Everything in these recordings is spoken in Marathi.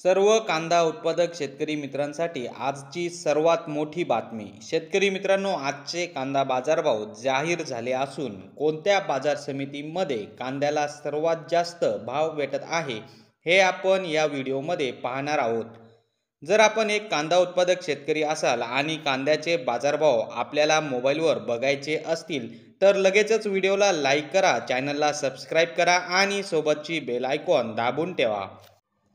सर्व कांदा उत्पादक शेतकरी मित्रांसाठी आजची सर्वात मोठी बातमी। शेतकरी मित्रांनो, आजचे कांदा बाजारभाव जाहीर झाले असून कोणत्या बाजार समितीमध्ये कांद्याला सर्वात जास्त भाव भेटत आहे हे आपण या व्हिडिओमध्ये पाहणार आहोत। जर आपण एक कांदा उत्पादक शेतकरी असाल आणि कांद्याचे बाजारभाव आपल्याला मोबाईलवर बघायचे असतील तर लगेचच व्हिडिओला लाईक करा, चॅनलला सबस्क्राईब करा आणि सोबतची बेल आयकॉन दाबून ठेवा।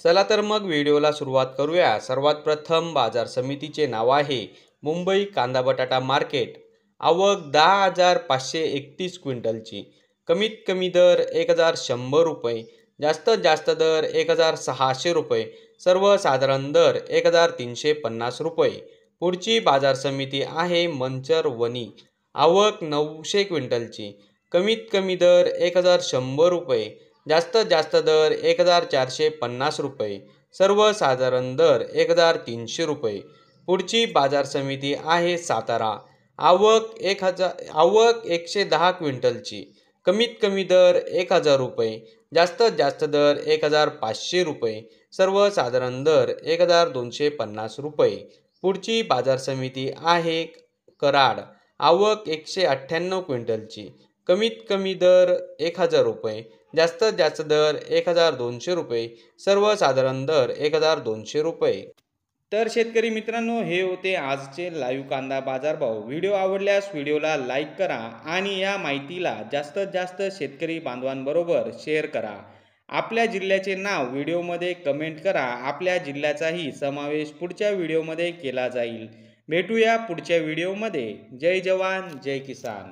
चला तर मग व्हिडिओला सुरुवात करूया। सर्वात प्रथम बाजार समितीचे नाव आहे मुंबई कांदा बटाटा मार्केट। आवक 10,531 क्विंटलची। कमीत कमी दर 1,100 रुपये, जास्तीत जास्त दर 1,600 रुपये, सर्वसाधारण दर 1,350 रुपये। पुढची बाजार समिती आहे मंचर वणी। आवक 900 क्विंटलची। कमीत कमी दर 1,100 रुपये, जास्तीत जास्त दर 1,450 रुपये, सर्वसाधारण दर 1,300 रुपये। पुढची बाजार समिती आहे सातारा। आवक 110 क्विंटलची। कमीत कमी दर 1,000 रुपये, जास्तीत जास्त दर 1,500 रुपये, सर्वसाधारण दर 1,250 रुपये। पुढची बाजार समिती आहे कराड। आवक 198 क्विंटलची। कमीत कमी दर 1,000 रुपये, जास्तीत जास्त दर 1,200 रुपये, सर्वसाधारण दर 1,200 रुपये। तर शेतकरी मित्रांनो, हे होते आजचे लाईव्ह कांदा बाजारभाव। व्हिडिओ आवडल्यास व्हिडिओला लाईक करा आणि या माहितीला जास्तीत जास्त शेतकरी बांधवांबरोबर शेअर करा। आपल्या जिल्ह्याचे नाव व्हिडिओमध्ये कमेंट करा। आपल्या जिल्ह्याचाही समावेश पुढच्या व्हिडिओमध्ये केला जाईल। भेटूया पुढच्या व्हिडिओमध्ये। जय जवान जय किसान।